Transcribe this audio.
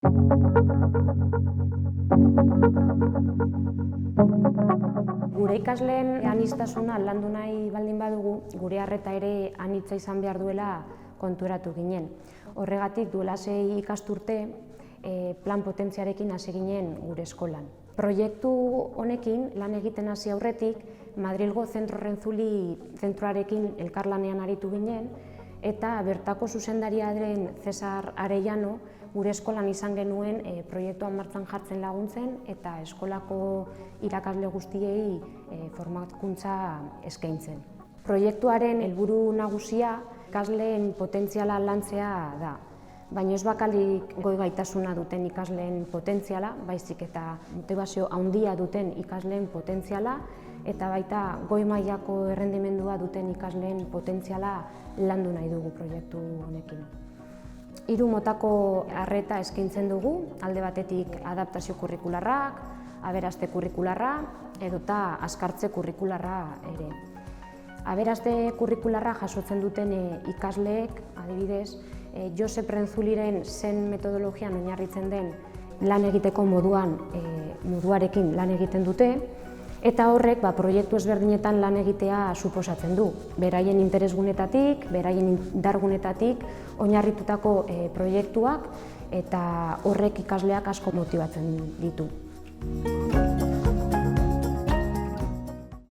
Gure ikasleen aniztasuna landu nahi baldin badugu, gure arreta ere anitza izan behar duela konturatu ginen. Horregatik duela 6 ikasturte plan potentziarekin hasi ginen gure eskolan. Proiektu honekin lan egiten hasi aurretik, Madrilgo Zentro Renzulli zentroarekin elkarlanean aritu ginen, eta bertako zuzendaria den Cesar Arellano gure eskolan izan genuen proiektuan martxan jartzen laguntzen eta eskolako irakasle guztiei formakuntza eskaintzen. Proiektuaren helburu nagusia ikasleen potentziala lantzea da. Baina ez bakarrik goi gaitasuna duten ikasleen potentziala, baizik eta motibazio handia duten ikasleen potentziala, eta baita goi mailako errendimendua duten ikasleen potentziala landu nahi dugu proiektu honekin. 3 motako arreta eskaintzen dugu, alde batetik adaptazio kurrikularrak, aberaste kurrikularra edota azkartze kurrikularra ere. Aberaste kurrikularra jasotzen duten ikasleek, adibidez, Josep Renzulliren zen metodologian oinarritzen den lan egiteko moduarekin lan egiten dute, eta horrek proiektu ezberdinetan lan egitea suposatzen du. Beraien interesgunetatik, beraien indargunetatik oinarritutako proiektuak, eta horrek ikasleak asko motibatzen ditu.